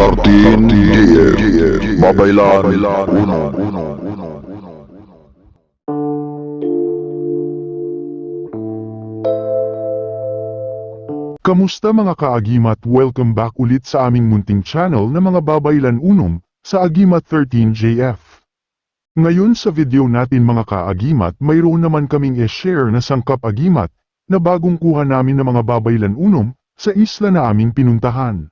Martin Dier, Babaylan Uno. Kamusta mga kaagimat? Welcome back ulit sa aming munting channel na mga babaylan unom sa Agimat 13JF. Ngayon sa video natin mga kaagimat, mayroon naman kaming i-share na sangkap agimat na bagong kuha namin ng mga babaylan unom sa isla na aming pinuntahan.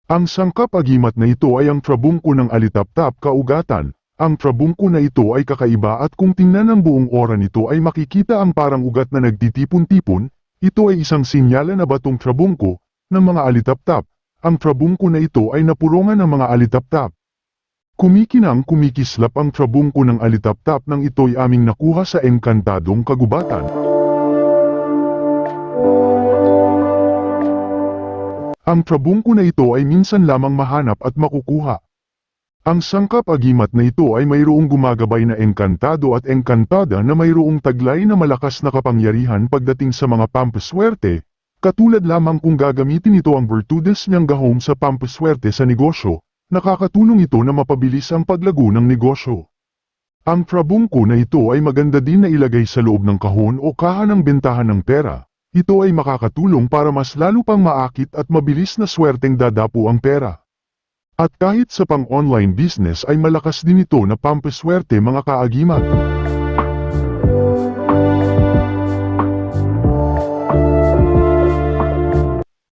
Ang sangkap agimat na ito ay ang trabungko ng alitaptap kaugatan. Ang trabungko na ito ay kakaiba at kung tingnan ang buong ora nito ay makikita ang parang ugat na nagtitipon-tipon. Ito ay isang sinyala na batong trabungko ng mga alitaptap. Ang trabungko na ito ay napurungan ng mga alitaptap. Kumikinang kumikislap ang trabungko ng alitaptap nang ito'y aming nakuha sa engkantadong kagubatan. Ang trabungko na ito ay minsan lamang mahanap at makukuha. Ang sangkap agimat na ito ay mayroong gumagabay na engkantado at engkantada na mayroong taglay na malakas na kapangyarihan pagdating sa mga pampaswerte, katulad lamang kung gagamitin ito ang virtudes niyang gahom sa pampaswerte sa negosyo, nakakatulong ito na mapabilis ang paglago ng negosyo. Ang trabungko na ito ay maganda din na ilagay sa loob ng kahon o kaha ng bentahan ng pera. Ito ay makakatulong para mas lalo pang maakit at mabilis na swerteng dadapo ang pera. At kahit sa pang-online business ay malakas din ito na pampaswerte mga kaagimat.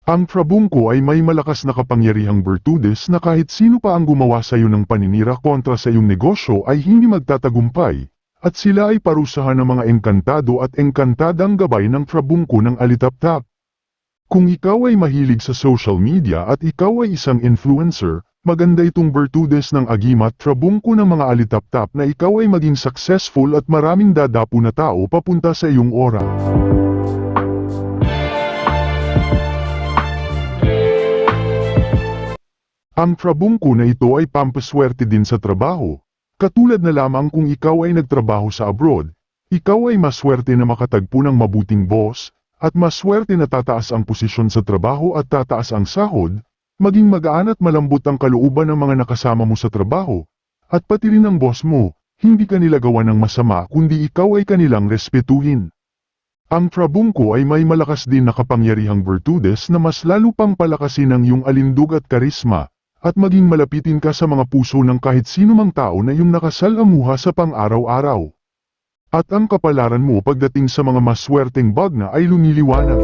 Ang trabungko ay may malakas na kapangyarihang virtudes na kahit sino pa ang gumawa sa iyo ng paninira kontra sa iyong negosyo ay hindi magtatagumpay, at sila ay parusahan ng mga engkantado at engkantadang gabay ng trabungko ng alitaptap. Kung ikaw ay mahilig sa social media at ikaw ay isang influencer, maganda itong virtudes ng agimat trabungko ng mga alitaptap na ikaw ay maging successful at maraming dadapo na tao papunta sa iyong ora. Ang trabungko na ito ay pampaswerte din sa trabaho. Katulad na lamang kung ikaw ay nagtrabaho sa abroad, ikaw ay maswerte na makatagpo ng mabuting boss, at maswerte na tataas ang posisyon sa trabaho at tataas ang sahod, maging magaan at malambot ang kalooban ng mga nakasama mo sa trabaho, at pati rin ang boss mo, hindi ka nila gawa ng masama kundi ikaw ay kanilang respetuhin. Ang trabungko ay may malakas din na kapangyarihang virtudes na mas lalo pang palakasin ang iyong alindog at karisma, at maging malapitin ka sa mga puso ng kahit sino mang tao na iyong nakasalamuha sa pang-araw-araw. At ang kapalaran mo pagdating sa mga maswerteng bagna ay lumiliwanag.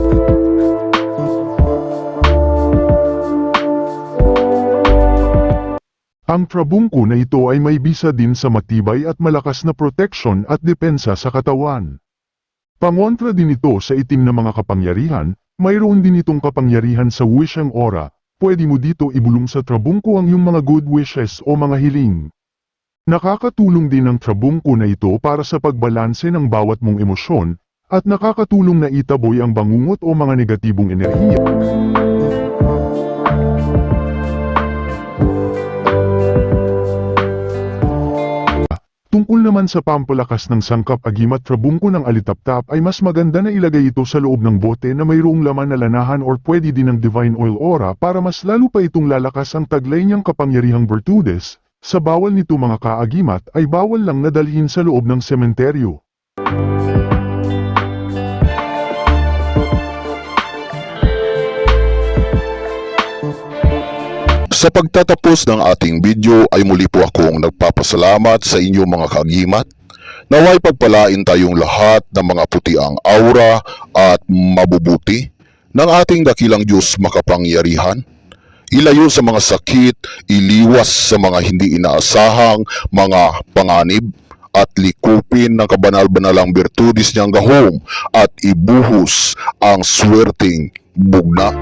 Ang trabungko na ito ay may bisa din sa matibay at malakas na proteksyon at depensa sa katawan. Pangontra din ito sa itim na mga kapangyarihan, mayroon din itong kapangyarihan sa wishing aura. Pwede mo dito ibulong sa trabungko ang iyong mga good wishes o mga hiling. Nakakatulong din ang trabungko na ito para sa pagbalanse ng bawat mong emosyon, at nakakatulong na itaboy ang bangungot o mga negatibong enerhiya. Tungkol naman sa pampalakas ng sangkap agimat trabungko ng alitaptap ay mas maganda na ilagay ito sa loob ng bote na mayroong laman na lanahan or pwede din ng divine oil aura para mas lalo pa itong lalakas ang taglay niyang kapangyarihang virtudes. Sa bawal nito mga kaagimat ay bawal lang na dalhin sa loob ng sementeryo. Sa pagtatapos ng ating video ay muli po akong nagpapasalamat sa inyong mga kaagimat. Naway pagpalain tayong lahat ng mga putiang aura at mabubuti ng ating dakilang Diyos makapangyarihan. Ilayo sa mga sakit, iliwas sa mga hindi inaasahang mga panganib, at likupin ng kabanal-banalang birtudis niyang gahom at ibuhos ang swerteng bugna.